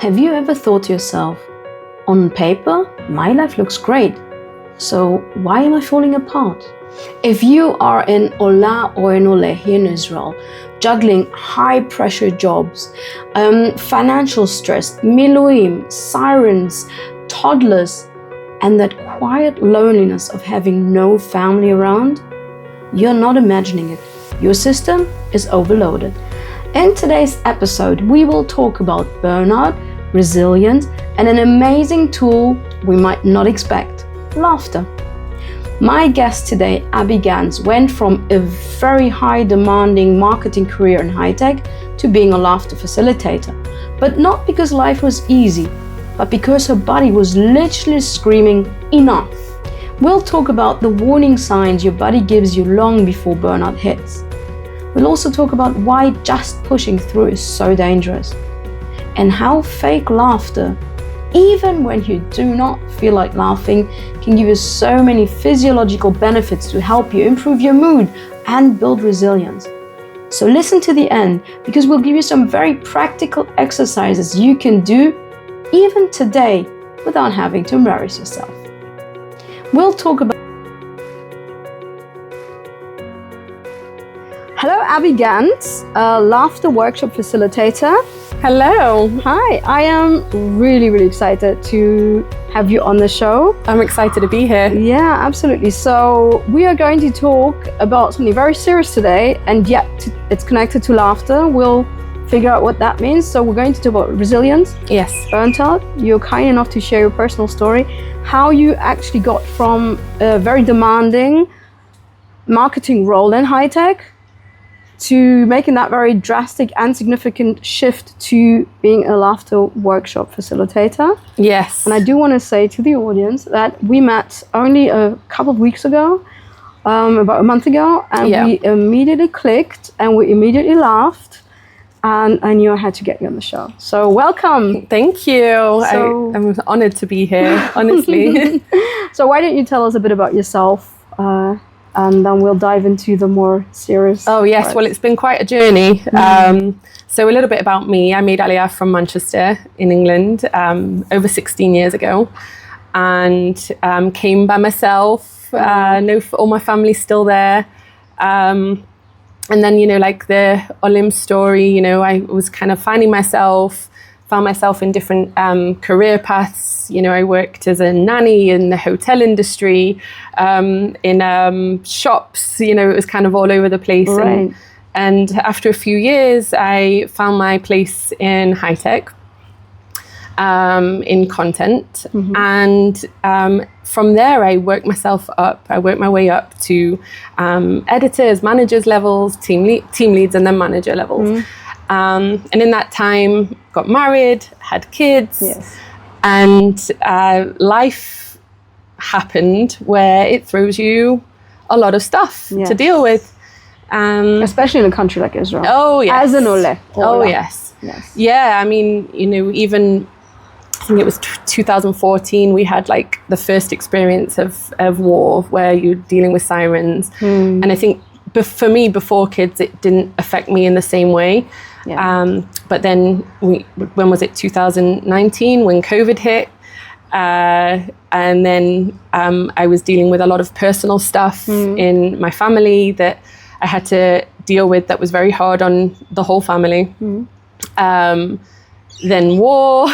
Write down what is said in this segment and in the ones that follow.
Have you ever thought to yourself, on paper, my life looks great, so why am I falling apart? If you are in Olah or in Oleh here in Israel, juggling high-pressure jobs, financial stress, miluim, sirens, toddlers, and that quiet loneliness of having no family around, you're not imagining it. Your system is overloaded. In today's episode, we will talk about burnout, resilience, and an amazing tool we might not expect, laughter. My guest today, Abi Gantz, went from a very high demanding marketing career in high tech to being a laughter facilitator. But not because life was easy, but because her body was literally screaming, enough. We'll talk about the warning signs your body gives you long before burnout hits. We'll also talk about why just pushing through is so dangerous, and how fake laughter, even when you do not feel like laughing, can give you so many physiological benefits to help you improve your mood and build resilience. So listen to the end, because we'll give you some very practical exercises you can do even today without having to embarrass yourself. We'll talk about... Hello, Abi Gantz, a laughter workshop facilitator. Hello. Hi, I am really excited to have you on the show. I'm excited to be here. Yeah, absolutely. So we are going to talk about something very serious today, and yet it's connected to laughter. We'll figure out what that means. So we're going to talk about resilience. Yes. Burnt out. You're kind enough to share your personal story, how you actually got from a very demanding marketing role in high tech to making that very drastic and significant shift to being a laughter workshop facilitator. Yes. And I do want to say to the audience that we met only a couple of weeks ago, about a month ago, and we immediately clicked and we immediately laughed, and I knew I had to get you on the show. So welcome. Thank you. I'm honored to be here, honestly. So why don't you tell us a bit about yourself, and then we'll dive into the more serious Oh, yes. parts. Well, it's been quite a journey. So a little bit about me. I made Aliyah from Manchester in England over 16 years ago, and came by myself. All my family's still there. And then, like the Olim story, I was kind of found myself in different career paths. I worked as a nanny in the hotel industry, in shops, it was kind of all over the place. Right. And after a few years, I found my place in high tech, in content. Mm-hmm. And from there, I worked my way up to editors, managers levels, team leads, and then manager levels. Mm-hmm. And in that time, got married, had kids, yes. And life happened where it throws you a lot of stuff to deal with. Especially in a country like Israel. Oh, yes. As an Oleh. Oh, yes. Yeah, I mean, even, I think it was 2014, we had like the first experience of war where you're dealing with sirens. And I think for me, before kids, it didn't affect me in the same way. Yeah. But then, when was it, 2019, when COVID hit? And then I was dealing with a lot of personal stuff in my family that I had to deal with that was very hard on the whole family. Then war,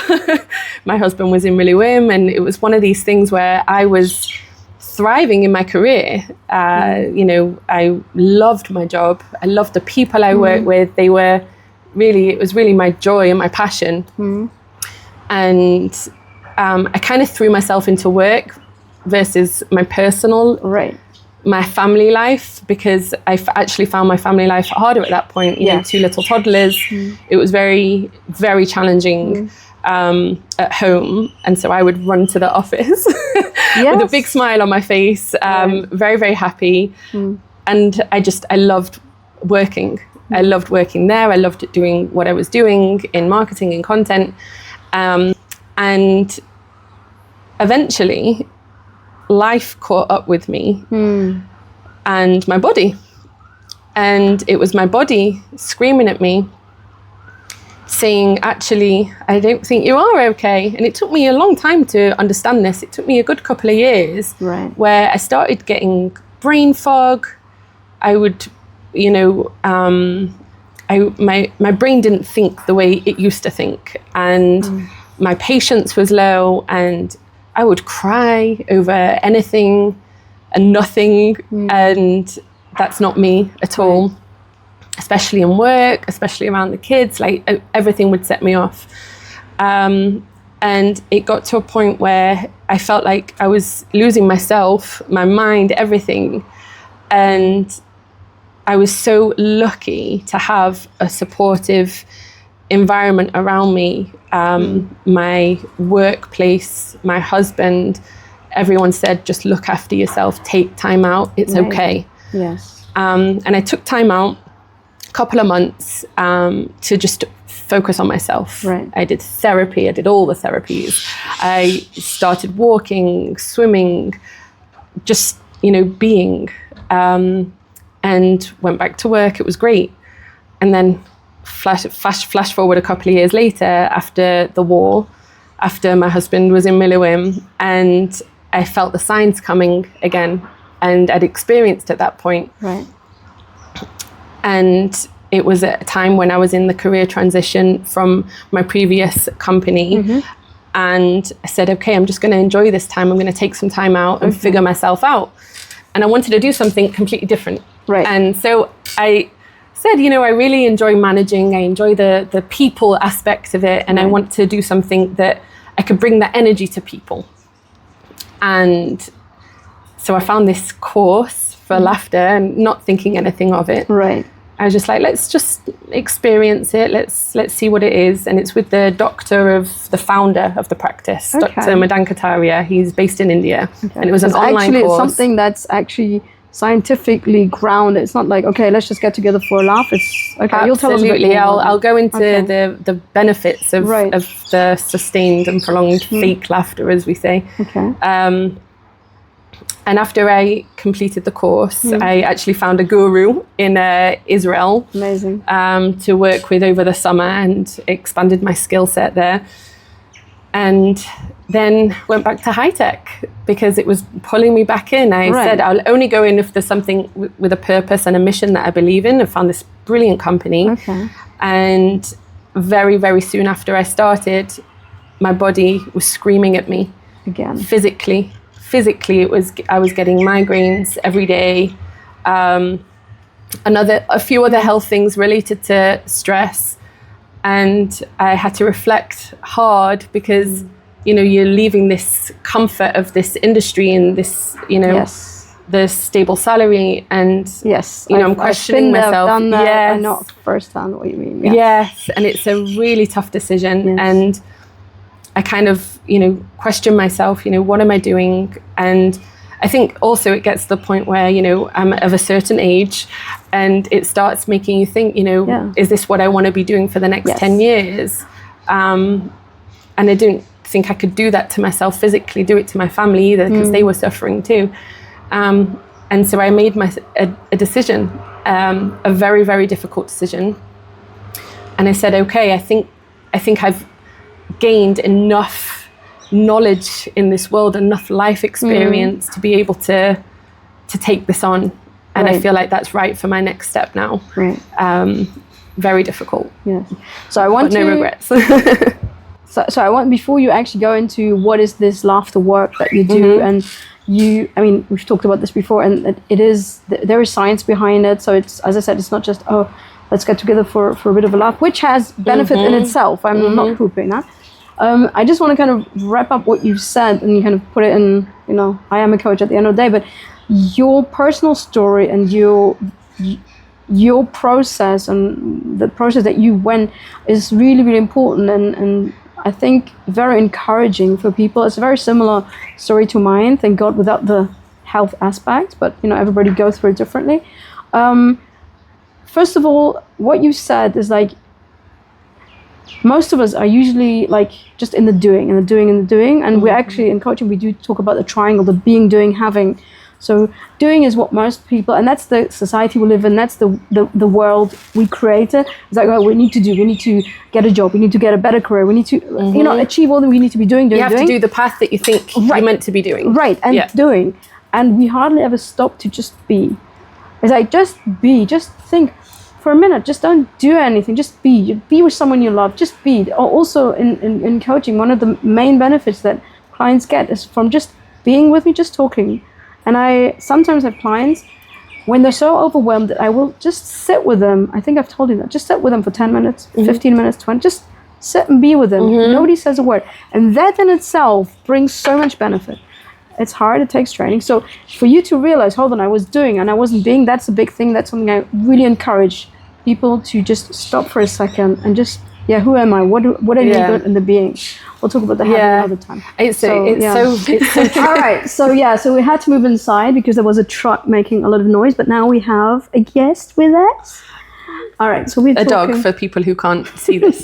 my husband was in miluim, and it was one of these things where I was thriving in my career. I loved my job. I loved the people I worked with. It was really my joy and my passion. And I kind of threw myself into work versus my personal, my family life, because I actually found my family life harder at that point. 2 little toddlers. It was very, very challenging at home. And so I would run to the office with a big smile on my face, very, very happy. And I loved working. I loved working there. I loved doing what I was doing in marketing and content. And eventually, life caught up with me and my body. And it was my body screaming at me, saying, actually, I don't think you are okay. And it took me a long time to understand this. It took me a good couple of years where I started getting brain fog. I would, you know, my brain didn't think the way it used to think. And my patience was low, and I would cry over anything and nothing. And that's not me at all. Especially in work, especially around the kids, like everything would set me off. And it got to a point where I felt like I was losing myself, my mind, everything. And I was so lucky to have a supportive environment around me. My workplace, my husband, everyone said, just look after yourself, take time out, it's okay. Yes. And I took time out, couple of months to just focus on myself. I did therapy. I did all the therapies. I started walking, swimming, just, you know, being, and went back to work. It was great. And then flash forward a couple of years later, after the war, after my husband was in miluim, and I felt the signs coming again, and I'd experienced at that point. And it was at a time when I was in the career transition from my previous company. And I said, okay, I'm just going to enjoy this time. I'm going to take some time out and figure myself out. And I wanted to do something completely different. And so I said, you know, I really enjoy managing. I enjoy the people aspect of it. And I want to do something that I could bring that energy to people. And so I found this course for laughter, and not thinking anything of it. I was just like, let's just experience it. Let's see what it is. And it's with the the founder of the practice, Dr. Madan Kataria. He's based in India. And it was an online course. It's something that's actually scientifically grounded. It's not like, okay, let's just get together for a laugh. It's okay. Absolutely. You'll tell us a bit more. I'll go into the benefits of the sustained and prolonged fake laughter, as we say. And after I completed the course, I actually found a guru in Israel. Amazing. To work with over the summer, and expanded my skill set there. And then went back to high tech because it was pulling me back in. I said, I'll only go in if there's something with a purpose and a mission that I believe in. I found this brilliant company. And very, very soon after I started, my body was screaming at me. Again. Physically, I was getting migraines every day. A few other health things related to stress. And I had to reflect hard because, you know, you're leaving this comfort of this industry and this, you know, the stable salary. And, you know, I'm questioning myself. I've done that. I know firsthand what you mean. Yes. And it's a really tough decision. And I kind of, you know, question myself, you know, what am I doing? And I think also it gets to the point where, you know, I'm of a certain age and it starts making you think, you know, is this what I want to be doing for the next 10 years? And I didn't think I could do that to myself physically, do it to my family either, because they were suffering too. And so I made a decision, a very, very difficult decision. And I said, okay, I think I've gained enough knowledge in this world, enough life experience to be able to take this on. And I feel like that's right for my next step now. Very difficult. So I want no regrets. so I want, before you actually go into what is this laughter work that you do, and I mean, we've talked about this before, and there is science behind it. So it's, as I said, it's not just, let's get together for a bit of a laugh, which has benefit in itself. I'm not pooping that. I just want to kind of wrap up what you said and kind of put it in, you know, I am a coach at the end of the day, but your personal story and your process and the process that you went is really, really important, and I think very encouraging for people. It's a very similar story to mine, thank God, without the health aspect, but, you know, everybody goes through it differently. First of all, what you said is like, most of us are usually like just in the doing, and we actually in coaching, we do talk about the triangle, the being, doing, having. So doing is what most people, and that's the society we live in, that's the world we created. It's like, oh, we need to get a job, we need to get a better career, we need to, achieve all that we need to be doing. You have to do the path that you think you're meant to be doing. Right, and doing. And we hardly ever stop to just be. It's like, just be, just think for a minute, just don't do anything, just be with someone you love, just be. Also in coaching, one of the main benefits that clients get is from just being with me, just talking. And I sometimes have clients, when they're so overwhelmed, that I will just sit with them. I think I've told you that. Just sit with them for 10 minutes, 15 minutes, 20. Just sit and be with them. Nobody says a word. And that in itself brings so much benefit. It's hard, it takes training. So for you to realize, hold on, I was doing and I wasn't being, that's a big thing. That's something I really encourage people to just stop for a second and just, who am I? What I need in the being? We'll talk about that another time. It's so true. All right, so we had to move inside because there was a truck making a lot of noise, but now we have a guest with us. All right, so we're a dog for people who can't see this.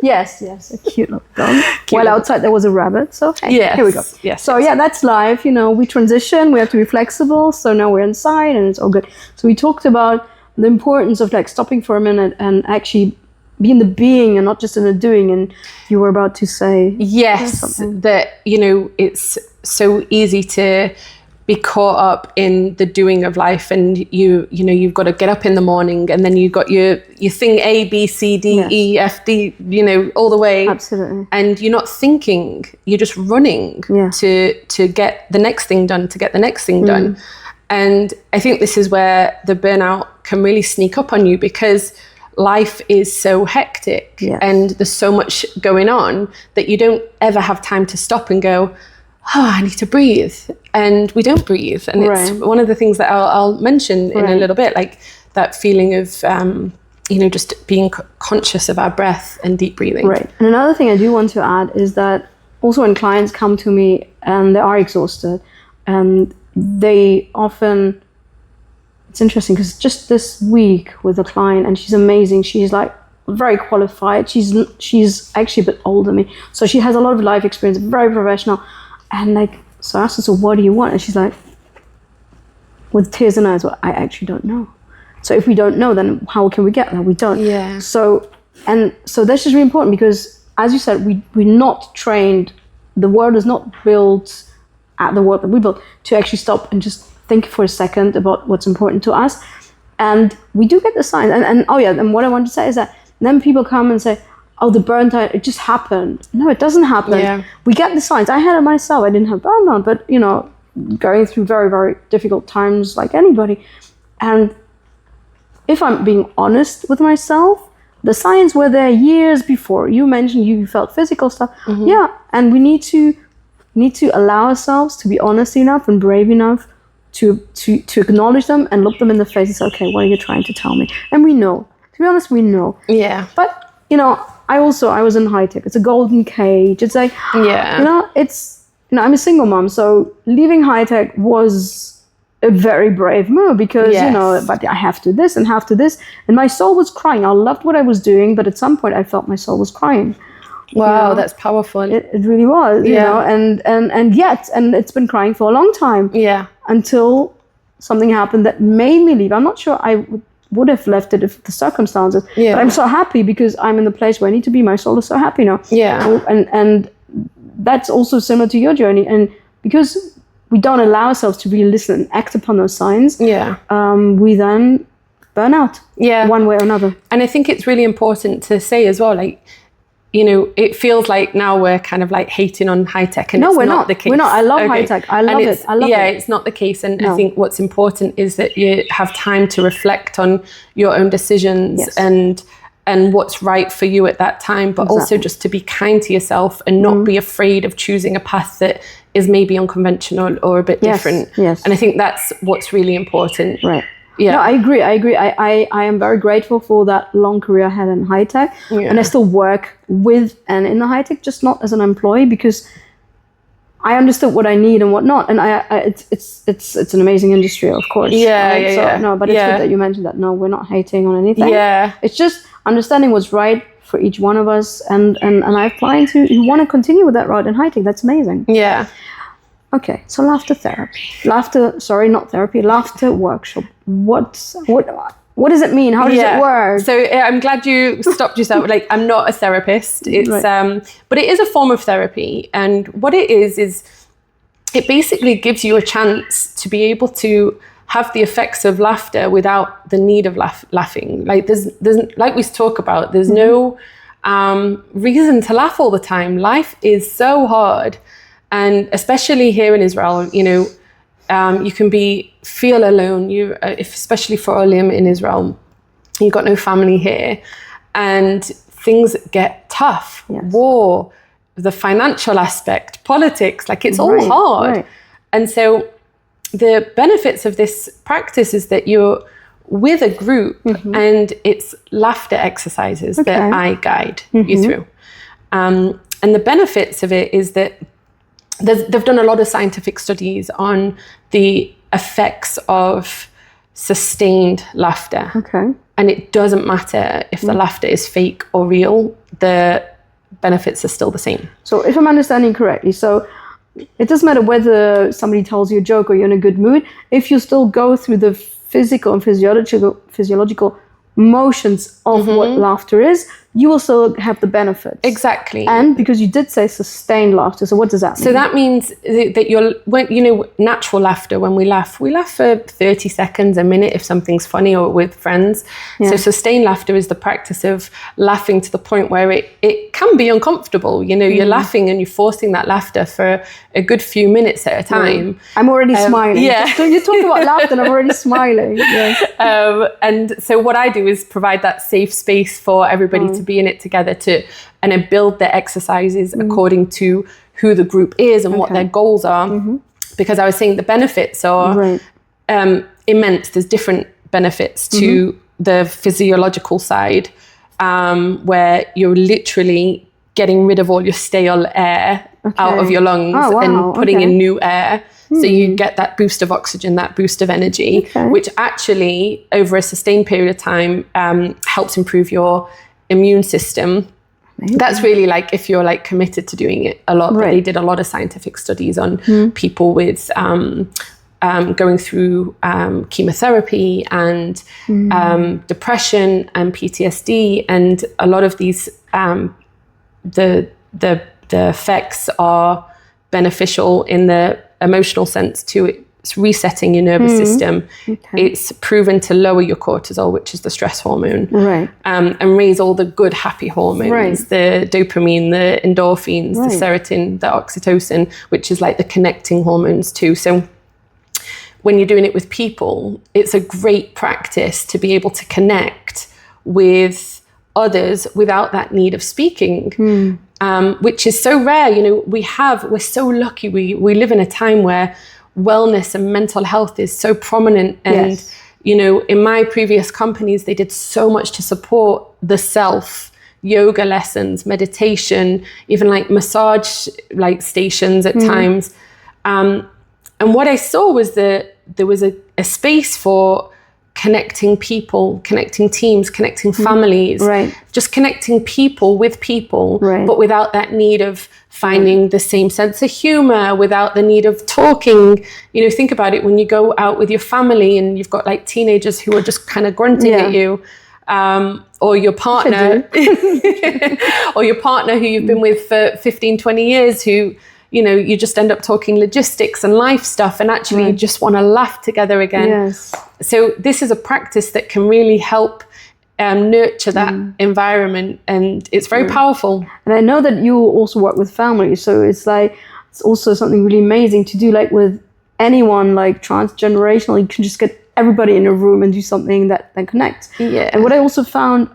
Yes, a cute little dog. While outside there was a rabbit, so here we go. Yes. So that's life, we transition, we have to be flexible, so now we're inside and it's all good. So we talked about the importance of like stopping for a minute and actually be in the being and not just in the doing, and you were about to say that it's so easy to be caught up in the doing of life, and you've got to get up in the morning and then you've got your thing A, B, C, D, E, F, D, all the way. Absolutely. And you're not thinking, you're just running to get the next thing done, done. And I think this is where the burnout can really sneak up on you, because life is so hectic and there's so much going on that you don't ever have time to stop and go, I need to breathe. And we don't breathe. And it's one of the things that I'll mention in a little bit, like that feeling of, just being conscious of our breath and deep breathing. Right. And another thing I do want to add is that also when clients come to me and they are exhausted, and they often, it's interesting because just this week with a client, and she's amazing, she's like very qualified, she's actually a bit older than me, so she has a lot of life experience, very professional, and like, so I asked her, so what do you want? And she's like, with tears in her eyes, well, I actually don't know. So if we don't know, then how can we get there? We don't. Yeah. So that's just really important, because as you said, we're not trained, the world is not built at the world that we built to actually stop and just think for a second about what's important to us. And we do get the signs. And what I want to say is that then people come and say, oh, the burnout, it just happened. No, it doesn't happen. Yeah. We get the signs. I had it myself. I didn't have burnout, but going through very, very difficult times like anybody. And if I'm being honest with myself, the signs were there years before. You mentioned you felt physical stuff. And we need to allow ourselves to be honest enough and brave enough to acknowledge them and look them in the face and say, okay, what are you trying to tell me? And we know. To be honest, we know. Yeah. But, I was in high tech. It's a golden cage. It's like, I'm a single mom. So leaving high tech was a very brave move because, but I have to this and have to this. And my soul was crying. I loved what I was doing, but at some point I felt my soul was crying. Wow, that's powerful. It really was, and it's been crying for a long time. Yeah. Until something happened that made me leave. I'm not sure I would have left it if the circumstances. Yeah. But I'm so happy because I'm in the place where I need to be. My soul is so happy now. Yeah. And that's also similar to your journey. And because we don't allow ourselves to really listen and act upon those signs, we then burn out. One way or another. And I think it's really important to say as well, like, it feels like now we're kind of like hating on high tech, and no, it's not the case. We're not. I love high tech. I love it. It's not the case. And I think what's important is that you have time to reflect on your own decisions and what's right for you at that time, but also just to be kind to yourself and not be afraid of choosing a path that is maybe unconventional or a bit different. Yes. And I think that's what's really important. Right. Yeah. No, I agree. I am very grateful for that long career I had in high tech, and I still work with and in the high tech, just not as an employee, because I understood what I need and what not, and it's an amazing industry, of course. No, but it's good that you mentioned that. No, we're not hating on anything. Yeah, it's just understanding what's right for each one of us, and I have clients who want to continue with that route in high tech. That's amazing. Yeah. Okay, so laughter therapy. Laughter workshop. What does it mean? How does it work? So I'm glad you stopped yourself. Like, I'm not a therapist. It's but it is a form of therapy. And what it is it basically gives you a chance to be able to have the effects of laughter without the need of laughing. Like there's like we talk about, there's no reason to laugh all the time. Life is so hard. And especially here in Israel, you know, you can feel alone. Especially for Olim in Israel, you've got no family here, and things get tough. Yes. War, the financial aspect, politics, like it's all hard. Right. And so the benefits of this practice is that you're with a group and it's laughter exercises that I guide you through. And the benefits of it is that they've done a lot of scientific studies on the effects of sustained laughter. Okay. And it doesn't matter if the laughter is fake or real, the benefits are still the same. So if I'm understanding correctly, so it doesn't matter whether somebody tells you a joke or you're in a good mood, if you still go through the physical and physiological motions of what laughter is, you will still have the benefits. Exactly. And because you did say sustained laughter, so what does that mean? So that means that natural laughter, when we laugh for 30 seconds, a minute if something's funny or with friends. Yeah. So sustained laughter is the practice of laughing to the point where it can be uncomfortable. You know, you're laughing and you're forcing that laughter for a good few minutes at a time. I'm already smiling. Yeah. So you talk about laughter and I'm already smiling. Yes. And so what I do is provide that safe space for everybody to be in it together and I build their exercises according to who the group is and what their goals are. Because I was saying the benefits are immense. There's different benefits to the physiological side, where you're literally getting rid of all your stale air out of your lungs and putting in new air. So you get that boost of oxygen, that boost of energy, which actually over a sustained period of time helps improve your immune system. That's really like if you're like committed to doing it a lot. But they did a lot of scientific studies on people with going through chemotherapy and depression and PTSD, and a lot of these the effects are beneficial in the emotional sense too. It's resetting your nervous system. It's proven to lower your cortisol, which is the stress hormone, and raise all the good happy hormones, the dopamine, the endorphins, the serotonin, the oxytocin, which is like the connecting hormones too. So when you're doing it with people, it's a great practice to be able to connect with others without that need of speaking, which is so rare. You know, we're so lucky. We live in a time where wellness and mental health is so prominent. And, you know, in my previous companies, they did so much to support the self, yoga lessons, meditation, even like massage like stations at times. And what I saw was that there was a space for connecting people, connecting teams, connecting families, just connecting people with people, but without that need of finding the same sense of humor, without the need of talking. You know, think about it when you go out with your family and you've got like teenagers who are just kind of grunting at you, or your partner, or your partner who you've been with for 15, 20 years who, you know, you just end up talking logistics and life stuff, and actually you just want to laugh together again. So this is a practice that can really help nurture that environment, and it's very powerful. And I know that you also work with families, so it's also something really amazing to do, like with anyone, like transgenerational. You can just get everybody in a room and do something that connects. And what I also found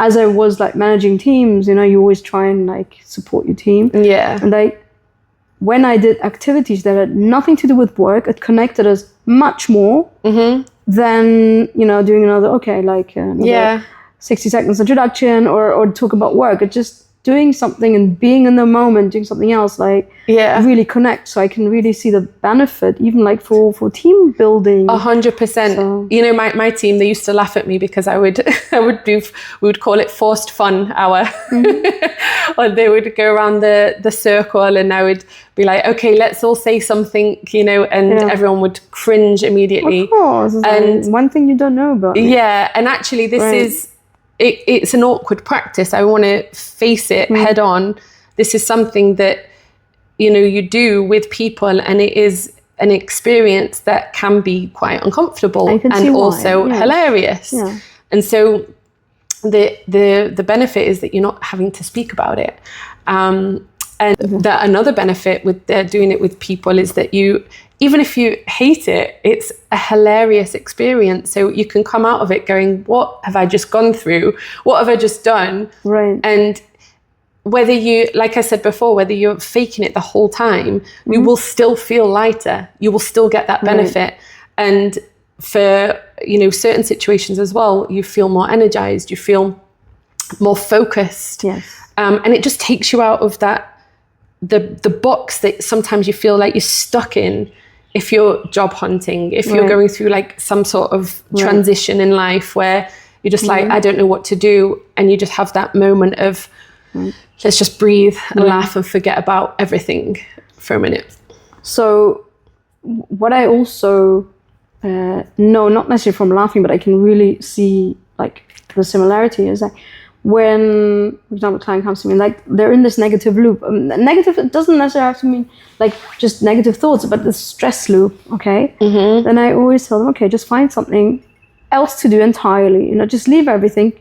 as I was like managing teams, you know, you always try and like support your team. And when I did activities that had nothing to do with work, it connected us much more than, you know, doing another 60 seconds introduction or talk about work. It just doing something and being in the moment, doing something else, like really connect. So I can really see the benefit, even like for team building. 100%. So. You know, my team, they used to laugh at me because we would call it forced fun hour. Mm-hmm. Or they would go around the circle and I would be like, okay, let's all say something, you know, and everyone would cringe immediately. Of course. And like one thing you don't know about me. Yeah. And actually this is, it's an awkward practice. I want to face it head on. This is something that, you know, you do with people, and it is an experience that can be quite uncomfortable and also hilarious. Yeah. And so the benefit is that you're not having to speak about it. And that another benefit with doing it with people is that even if you hate it, it's a hilarious experience. So you can come out of it going, what have I just gone through? What have I just done? Right. And whether you, like I said before, whether you're faking it the whole time, you will still feel lighter. You will still get that benefit. Right. And for, you know, certain situations as well, you feel more energized, you feel more focused. Yes. And it just takes you out of that, the box that sometimes you feel like you're stuck in. If you're job hunting, if you're going through like some sort of transition in life where you're just like, I don't know what to do. And you just have that moment of, let's just breathe and laugh and forget about everything for a minute. So what I also know, not necessarily from laughing, but I can really see like the similarity is like when, for example, a client comes to me, like they're in this negative loop. Negative, it doesn't necessarily have to mean like just negative thoughts, but the stress loop, okay? Mm-hmm. Then I always tell them, okay, just find something else to do entirely. You know, just leave everything,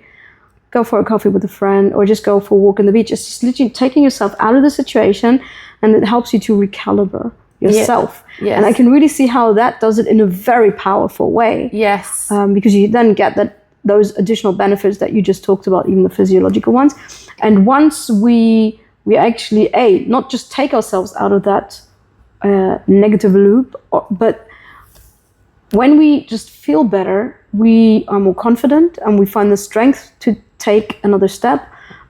go for a coffee with a friend, or just go for a walk on the beach. It's just literally taking yourself out of the situation, and it helps you to recalibrate yourself. Yes. And I can really see how that does it in a very powerful way. Yes. Because you then get those additional benefits that you just talked about, even the physiological ones. And once we actually, not just take ourselves out of that negative loop, but when we just feel better, we are more confident and we find the strength to take another step,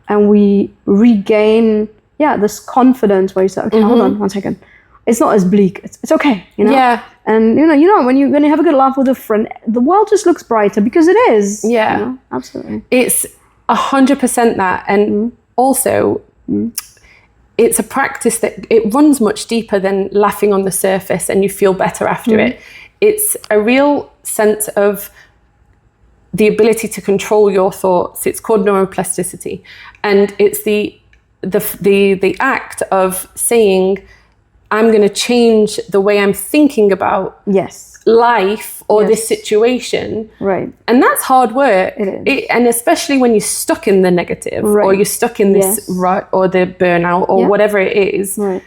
and we regain, this confidence where you say, okay, hold on 1 second. It's not as bleak. It's okay, you know? Yeah. And you know, when you have a good laugh with a friend, the world just looks brighter because it is. Yeah. You know? Absolutely. It's 100% that. And also, it's a practice that it runs much deeper than laughing on the surface and you feel better after it. It's a real sense of the ability to control your thoughts. It's called neuroplasticity. And it's the act of saying, I'm going to change the way I'm thinking about life or this situation. Right. And that's hard work. It is. And especially when you're stuck in the negative or you're stuck in this rut or the burnout or whatever it is. Right.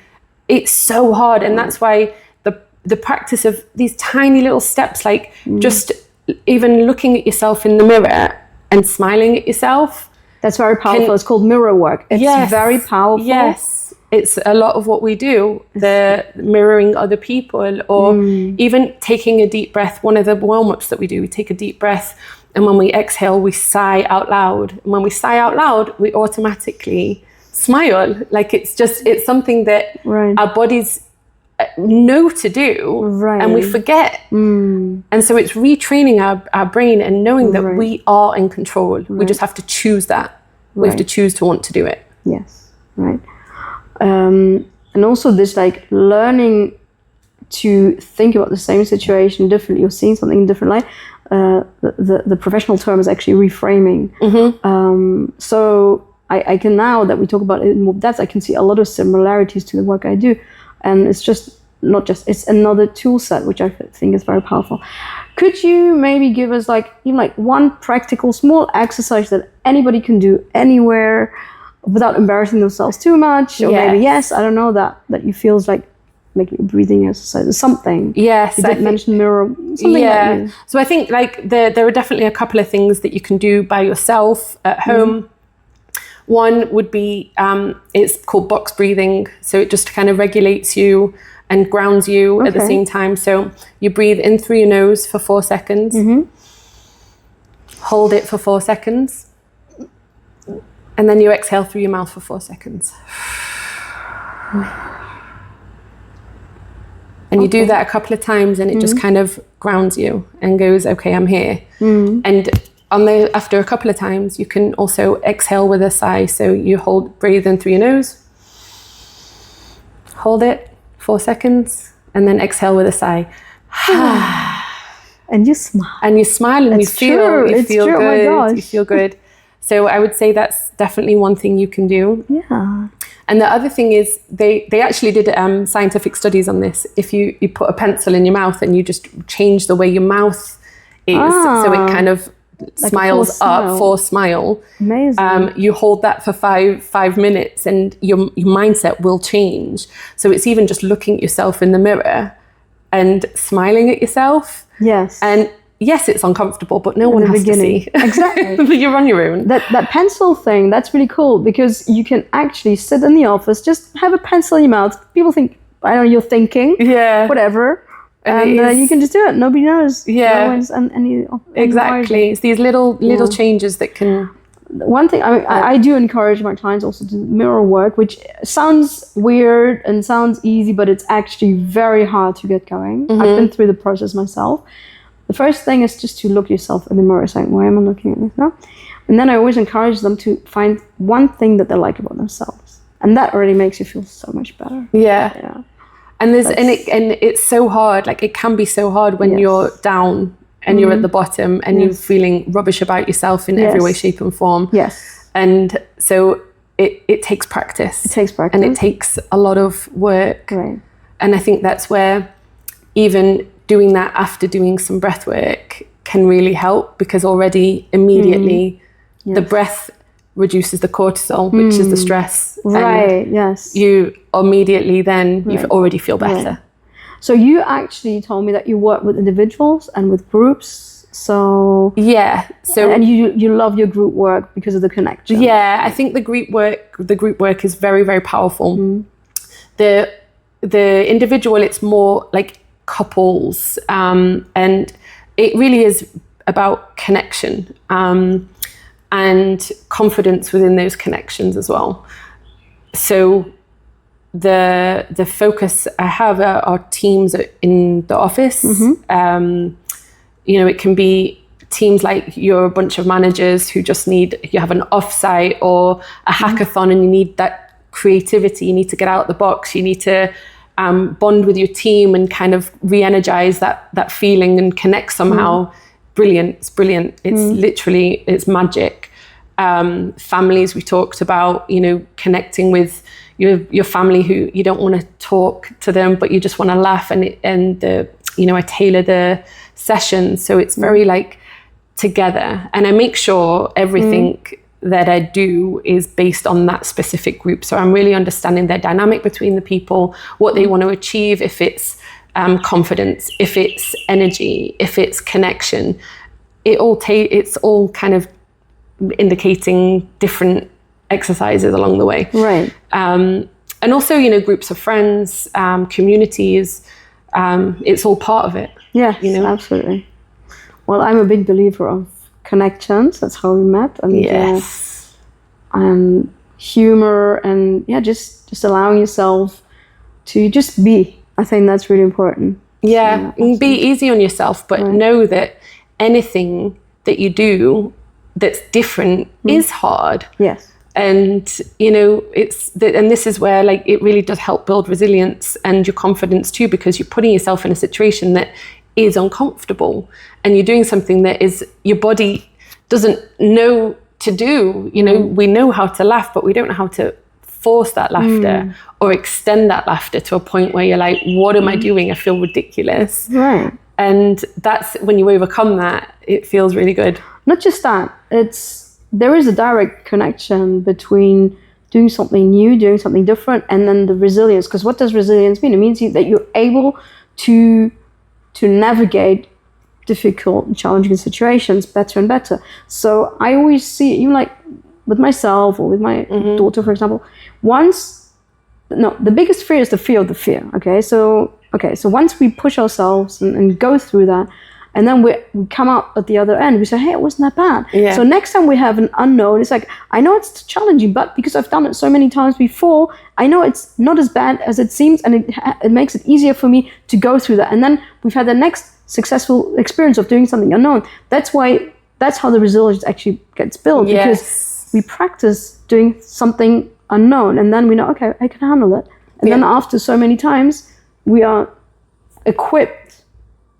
It's so hard. And that's why the practice of these tiny little steps, like just even looking at yourself in the mirror and smiling at yourself. That's very powerful. It's called mirror work. It's very powerful. Yes. It's a lot of what we do, the mirroring other people, or even taking a deep breath. One of the warm-ups that we do, we take a deep breath, and when we exhale, we sigh out loud. And when we sigh out loud, we automatically smile. Like it's something that our bodies know to do, and we forget. And so it's retraining our brain and knowing that we are in control. We just have to choose that. We have to choose to want to do it. Yes, right. And also this like learning to think about the same situation differently or seeing something in a different light. The professional term is actually reframing. So I can, now that we talk about it in more depth, I can see a lot of similarities to the work I do. And it's it's another tool set, which I think is very powerful. Could you maybe give us one practical small exercise that anybody can do anywhere without embarrassing themselves too much, or maybe I don't know, that you feels like making a breathing exercise or something? Yes, you did mention mirror, something like that. So I think there are definitely a couple of things that you can do by yourself at home. One would be it's called box breathing, so it just kind of regulates you and grounds you at the same time. So you breathe in through your nose for 4 seconds, hold it for 4 seconds, And then you exhale through your mouth for 4 seconds. And you do that a couple of times, and it just kind of grounds you and goes, okay, I'm here. And after a couple of times, you can also exhale with a sigh. So you breathe in through your nose, hold it 4 seconds, and then exhale with a sigh. And you smile. And you smile, and It's you true. feel Oh my good. gosh. You feel good. So I would say that's definitely one thing you can do. Yeah. And the other thing is they actually did scientific studies on this. If you put a pencil in your mouth and you just change the way your mouth is, so it kind of smiles up, forced smile. Amazing. You hold that for five minutes, and your mindset will change. So it's even just looking at yourself in the mirror and smiling at yourself. Yes. And yes, it's uncomfortable, but no one has to see. Exactly. But you're on your own. That pencil thing, that's really cool, because you can actually sit in the office, just have a pencil in your mouth. People think, I don't know, you're thinking. Yeah. Whatever. And you can just do it. Nobody knows. Yeah. No one's Exactly. It's these little changes that can... One thing, I do encourage my clients also to do mirror work, which sounds weird and sounds easy, but it's actually very hard to get going. I've been through the process myself. The first thing is just to look yourself in the mirror, saying, why am I looking at this now? And then I always encourage them to find one thing that they like about themselves. And that already makes you feel so much better. Yeah. And it's so hard. Like, it can be so hard when you're down and you're at the bottom and you're feeling rubbish about yourself in every way, shape and form. Yes. And so it takes practice. It takes practice. And it takes a lot of work. Right. And I think that's where even doing that after doing some breath work can really help, because already immediately the breath reduces the cortisol, which is the stress. Right, and yes. you immediately then you already feel better. Right. So you actually told me that you work with individuals and with groups. So and you love your group work because of the connection. Yeah, I think the group work is very, very powerful. The individual, it's more like couples, and it really is about connection and confidence within those connections as well. So the focus I have are teams in the office. It can be teams like you're a bunch of managers who just you have an offsite or a hackathon, and you need that creativity. You need to get out of the box. You need to bond with your team and kind of re-energize that feeling and connect somehow. Brilliant. It's brilliant. It's literally, it's magic. Families, we talked about, connecting with your family who you don't want to talk to them, but you just want to laugh, and I tailor the sessions so it's very like together, and I make sure everything that I do is based on that specific group. So I'm really understanding their dynamic between the people, what they want to achieve, if it's confidence, if it's energy, if it's connection. It's all kind of indicating different exercises along the way. Right. And also, groups of friends, communities, it's all part of it. Yes, absolutely. Well, I'm a big believer of connections. That's how we met. And, and humor, and just allowing yourself to just be. I think that's really important. Yeah, be easy on yourself, but know that anything that you do that's different is hard. Yes. And and this is where it really does help build resilience and your confidence too, because you're putting yourself in a situation that is uncomfortable, and you're doing something that is your body doesn't know to do. We know how to laugh, but we don't know how to force that laughter or extend that laughter to a point where you're like, what am I doing? I feel ridiculous. Right. And that's when you overcome that, it feels really good. Not just that, there is a direct connection between doing something new, doing something different, and then the resilience. Because what does resilience mean? It means that you're able to navigate difficult and challenging situations better and better. So I always see, even like with myself or with my daughter, for example, the biggest fear is the fear of the fear. Okay, so once we push ourselves and go through that, And then we come out at the other end. We say, hey, it wasn't that bad. Yeah. So next time we have an unknown, it's like, I know it's challenging, but because I've done it so many times before, I know it's not as bad as it seems, and it makes it easier for me to go through that. And then we've had the next successful experience of doing something unknown. That's how the resilience actually gets built, because we practice doing something unknown, and then we know, okay, I can handle it. And then after so many times, we are equipped,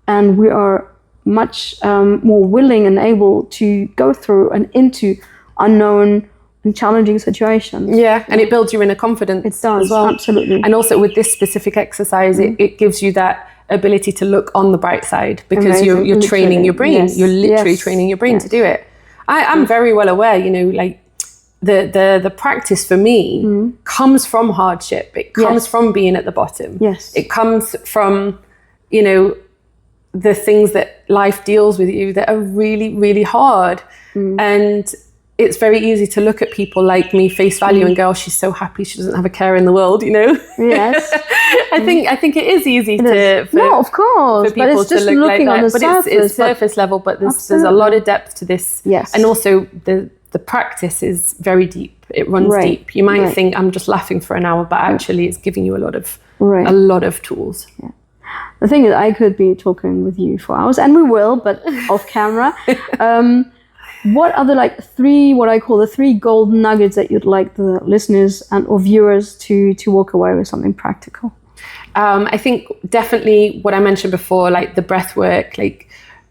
and we are much more willing and able to go through and into unknown and challenging situations. Yeah, and it builds your inner confidence. It does, as well. Absolutely. And also with this specific exercise, it gives you that ability to look on the bright side, because you're training your brain. You're literally training your brain to do it. I'm very well aware, like the practice for me comes from hardship. It comes from being at the bottom. Yes. It comes from, the things that life deals with you that are really, really hard. And it's very easy to look at people like me face value and go, oh, she's so happy she doesn't have a care in the world, Yes. I think it is easy no, of course, for people but it's just to look looking like on that. the But surface. it's surface level, but there's a lot of depth to this. Yes. And also the practice is very deep. It runs deep. You might think I'm just laughing for an hour, but actually it's giving you a lot of tools. Yeah. The thing is, I could be talking with you for hours, and we will, but off camera. What are what I call the 3 gold nuggets that you'd like the listeners or viewers to walk away with something practical? I think definitely what I mentioned before, like the breath work,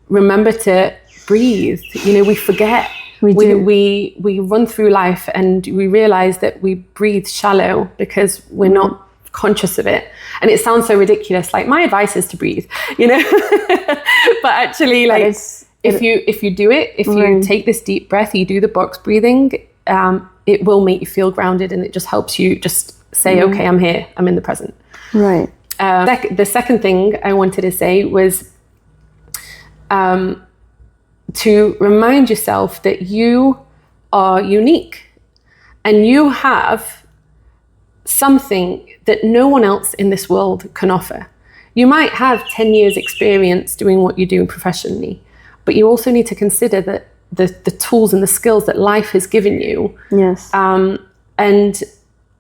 remember to breathe. We forget. We run through life and we realize that we breathe shallow because we're not conscious of it. And it sounds so ridiculous. Like, my advice is to breathe, but actually, if you do it, if you take this deep breath, you do the box breathing, it will make you feel grounded, and it just helps you just say, okay, I'm here, I'm in the present. Right. The second thing I wanted to say was to remind yourself that you are unique, and you have something that no one else in this world can offer. You might have 10 years experience doing what you do professionally, but you also need to consider that the tools and the skills that life has given you. Yes. And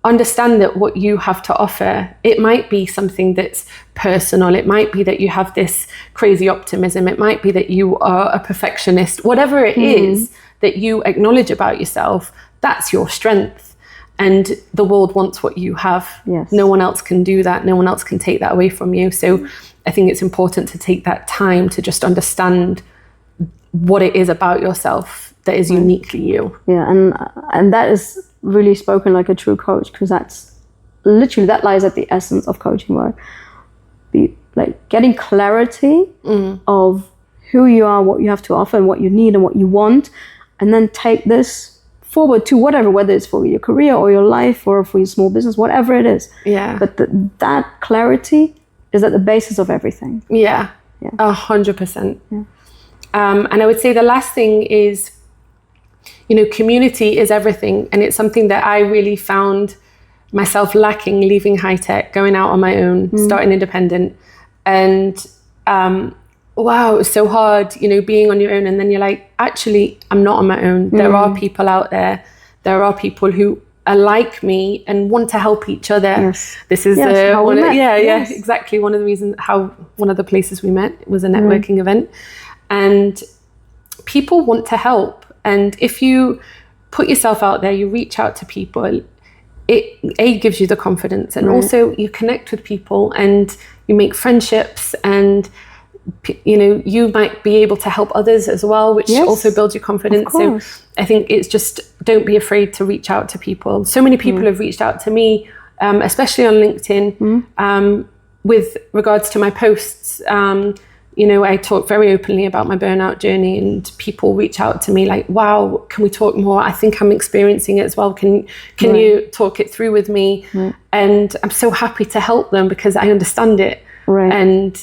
understand that what you have to offer, it might be something that's personal. It might be that you have this crazy optimism. It might be that you are a perfectionist. Whatever it is that you acknowledge about yourself, that's your strength. And the world wants what you have. Yes. No one else can do that. No one else can take that away from you. So I think it's important to take that time to just understand what it is about yourself that is uniquely you. Yeah, and that is really spoken like a true coach, because that's literally, that lies at the essence of coaching work. Getting clarity of who you are, what you have to offer, and what you need and what you want, and then take this forward to whether it's for your career or your life or for your small business, whatever it is. Yeah. But that clarity is at the basis of everything. Yeah. 100%. Yeah. And I would say the last thing is, community is everything. And it's something that I really found myself lacking, leaving high tech, going out on my own, starting independent. And wow, it was so hard, being on your own. And then you're like, actually, I'm not on my own. There are people out there. There are people who are like me and want to help each other. Yes. This is exactly one of the reasons one of the places we met was a networking event. And people want to help. And if you put yourself out there, you reach out to people, it gives you the confidence. And also you connect with people and you make friendships, and you might be able to help others as well, which also builds your confidence. So I think it's just, don't be afraid to reach out to people. So many people have reached out to me, especially on LinkedIn, with regards to my posts. I talk very openly about my burnout journey, and people reach out to me like, wow, can we talk more? I think I'm experiencing it as well. Can you talk it through with me? And I'm so happy to help them because I understand it. And,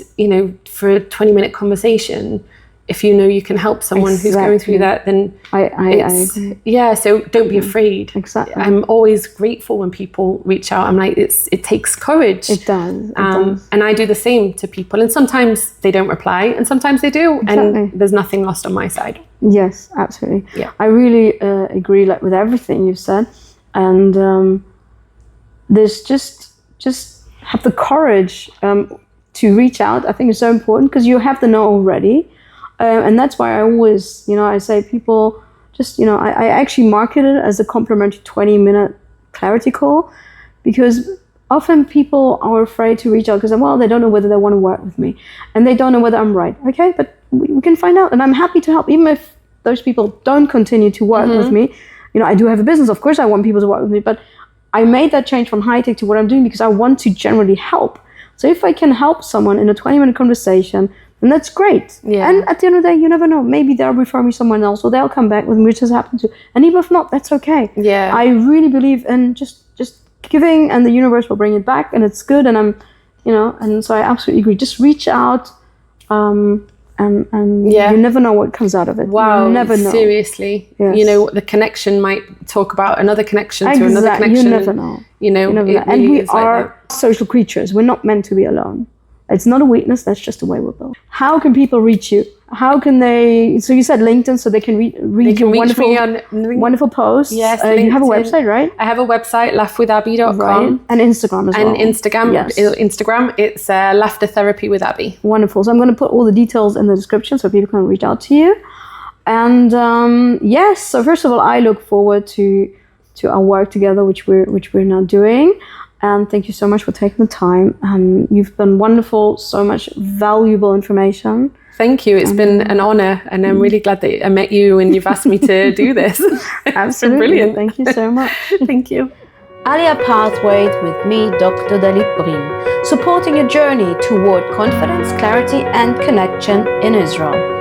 for a 20-minute conversation, if you know you can help someone who's going through that, then I agree. Yeah, so don't be afraid. Exactly. I'm always grateful when people reach out. I'm like, it takes courage. It does. It does. And I do the same to people. And sometimes they don't reply, and sometimes they do. Exactly. And there's nothing lost on my side. Yes, absolutely. Yeah. I really agree with everything you've said. And there's just have the courage to reach out. I think it's so important because you have the know already. And that's why I always, I say people just, I actually market it as a complimentary 20-minute clarity call, because often people are afraid to reach out because, well, they don't know whether they want to work with me and they don't know whether I'm right. Okay, but we can find out, and I'm happy to help, even if those people don't continue to work with me. I do have a business. Of course, I want people to work with me, but I made that change from high tech to what I'm doing because I want to generally help. So if I can help someone in a 20-minute conversation, then that's great. Yeah. And at the end of the day, you never know. Maybe they'll refer me someone else, or they'll come back with me, which has happened to. And even if not, that's okay. Yeah. I really believe in just giving, and the universe will bring it back, and it's good. And and so I absolutely agree. Just reach out, and you never know what comes out of it. Wow. You never know. Seriously. Yes. The connection might talk about another connection to another connection. You never know. You never know. And we are social creatures. We're not meant to be alone. It's not a weakness. That's just the way we're built. How can people reach you? How can they? So you said LinkedIn, so they can read your wonderful posts. Yes, you have a website, right? I have a website, laughwithabi.com. Right. And Instagram as well. And Instagram, yes. Instagram, it's Laughter Therapy with Abi. Wonderful. So I'm going to put all the details in the description so people can reach out to you. And yes, so first of all, I look forward to our work together, which we're now doing. And thank you so much for taking the time. You've been wonderful, so much valuable information. Thank you. It's been an honor, and I'm really glad that I met you and you've asked me to do this. Absolutely. Brilliant. Thank you so much. Thank you. Aliyah Pathways with me, Dr. Dahlit Brin, supporting a journey toward confidence, clarity, and connection in Israel.